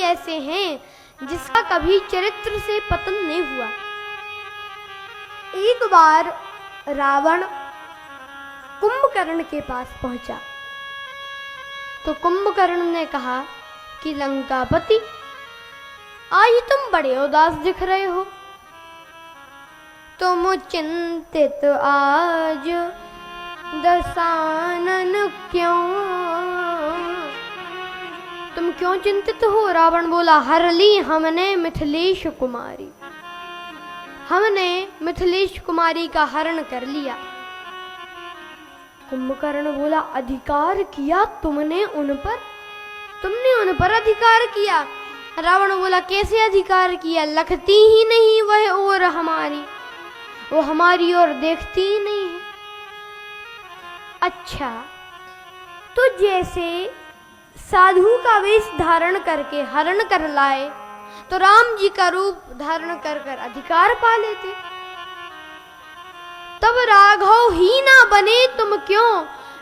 ऐसे हैं जिसका कभी चरित्र से पतन नहीं हुआ। एक बार रावण कुंभकर्ण के पास पहुंचा तो कुंभकर्ण ने कहा कि लंकापति, आज तुम बड़े उदास दिख रहे हो। तुम चिंतित आज दशानन क्यों? तुम क्यों चिंतित हो? रावण बोला, हर ली हमने मिथिलेश कुमारी, हमने मिथिलेश कुमारी का हरण कर लिया। कुंभकर्ण बोला, अधिकार किया तुमने उन पर? तुमने उन पर अधिकार किया? रावण बोला, कैसे अधिकार किया? लखती ही नहीं वह और हमारी, वो हमारी ओर देखती ही नहीं है। अच्छा, तो जैसे साधु का वेश धारण करके हरण कर लाए तो राम जी का रूप धारण कर कर अधिकार पा लेते। तब राघव ही ना बने तुम क्यों?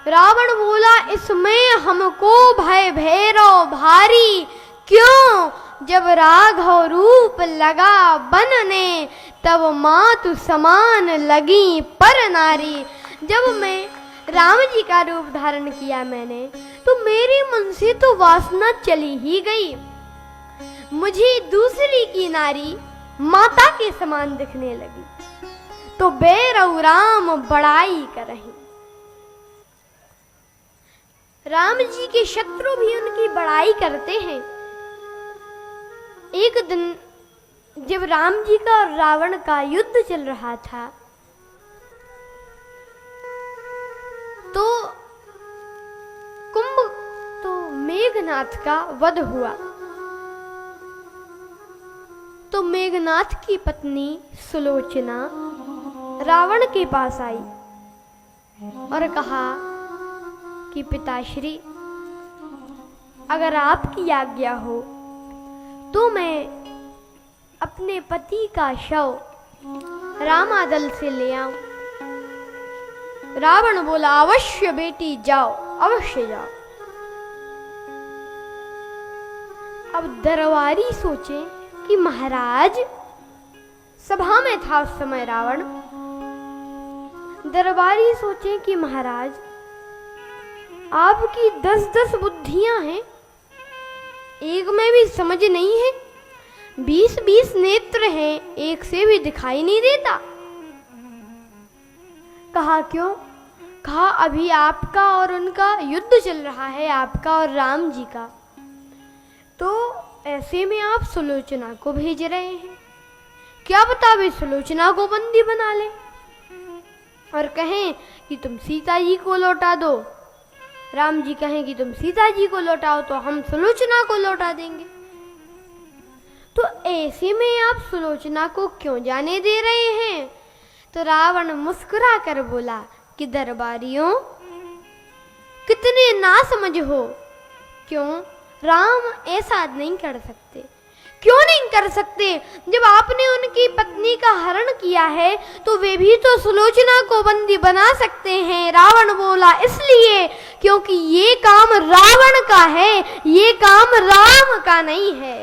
रावण बोला, इसमें हमको भय भैरव भारी क्यों? जब राघव रूप लगा बनने तब मातु समान लगी पर नारी। जब मैं राम जी का रूप धारण किया मैंने तो मेरे मन से तो वासना चली ही गई। मुझे दूसरी की नारी माता के समान दिखने लगी तो बैरव राम बड़ाई करहीं। राम जी के शत्रु भी उनकी बड़ाई करते हैं। एक दिन जब राम जी का और रावण का युद्ध चल रहा था तो मेघनाथ का वध हुआ। तो मेघनाथ की पत्नी सुलोचना रावण के पास आई और कहा कि पिताश्री, अगर आपकी आज्ञा हो तो मैं अपने पति का शव रामादल से ले आऊं। रावण बोला, अवश्य बेटी जाओ, अवश्य जाओ। अब दरबारी सोचे कि महाराज, सभा में था उस समय रावण, दरबारी सोचे कि महाराज आपकी 10-10 बुद्धियां हैं, एक में भी समझ नहीं है, 20-20 नेत्र हैं, एक से भी दिखाई नहीं देता। कहा क्यों? कहा अभी आपका और उनका युद्ध चल रहा है, आपका और राम जी का, तो ऐसे में आप सुलोचना को भेज रहे हैं, क्या पता वे सुलोचना को बंदी बना ले और कहें कि तुम सीता जी को लौटा दो। राम जी कहें कि तुम सीता जी को लौटाओ तो हम सुलोचना को लौटा देंगे। तो ऐसे में आप सुलोचना को क्यों जाने दे रहे हैं? तो रावण मुस्कुरा कर बोला कि दरबारियों, कितने ना समझ हो। क्यों? राम ऐसा नहीं कर सकते। क्यों नहीं कर सकते? जब आपने उनकी पत्नी का हरण किया है तो वे भी तो सुलोचना को बंदी बना सकते हैं। रावण बोला, इसलिए क्योंकि ये काम रावण का है, ये काम राम का नहीं है।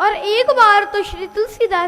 और एक बार तो श्री तुलसीदास